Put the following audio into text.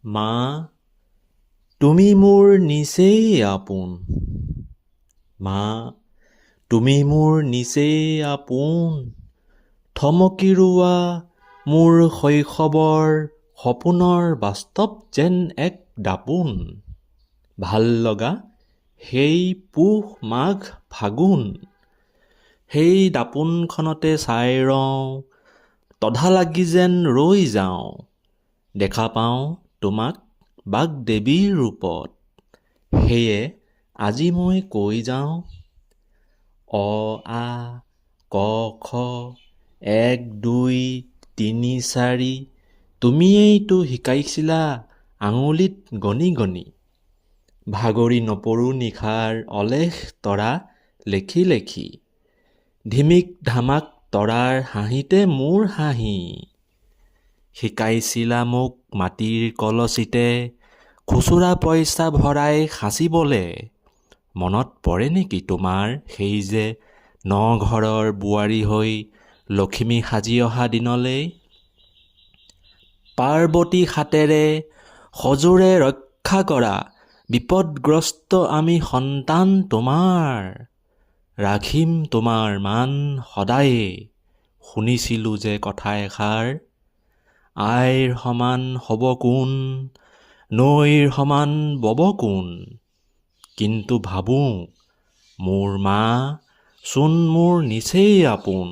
মা, তুমি মোৰ নিচেই আপোন। মা, তুমি মোৰ নিচেই আপোন। থমকি ৰোৱা মোৰ শৈশৱৰ সপোনৰ বাস্তৱ যেন এক দাপোন। ভাল লগা সেই পুহ মাঘ ফাগুন, সেই দাপোনখনতে চাই ৰওঁ, তধা লাগি যেন ৰৈ যাওঁ। দেখা পাওঁ তোমাক বাগদেৱীৰ ৰূপত, সেয়ে আজি মই কৈ যাওঁ। অ আ ক খ 1 2 3 4 তুমিয়েইতো শিকাইছিলা আঙুলিত গণি গণি। ভাগৰি নপৰো নিশাৰ অলেখ তৰা লেখি লেখি। ধিমিক ধামাক তৰাৰ হাঁহিতে মোৰ হাঁহি। শিকাইছিলা মোক মাটিৰ কলচীতে খুচুৰা পইচা ভৰাই সাঁচিবলে। মনত পৰে নেকি তোমাৰ সেই যে নঘৰৰ বোৱাৰী হৈ লখিমী সাজি অহা দিনলৈ? পাৰ্বতী হাতেৰে সজোৰে ৰক্ষা কৰা বিপদগ্ৰস্ত আমি সন্তান তোমাৰ। ৰাখিম তোমাৰ মান সদায়ে, শুনিছিলোঁ যে কথা এষাৰ। আইৰ সমান হ'ব কোন, নৈৰ সমান বব কোন। কিন্তু ভাবোঁ মোৰ মা চোন মোৰ নিচেই আপোন।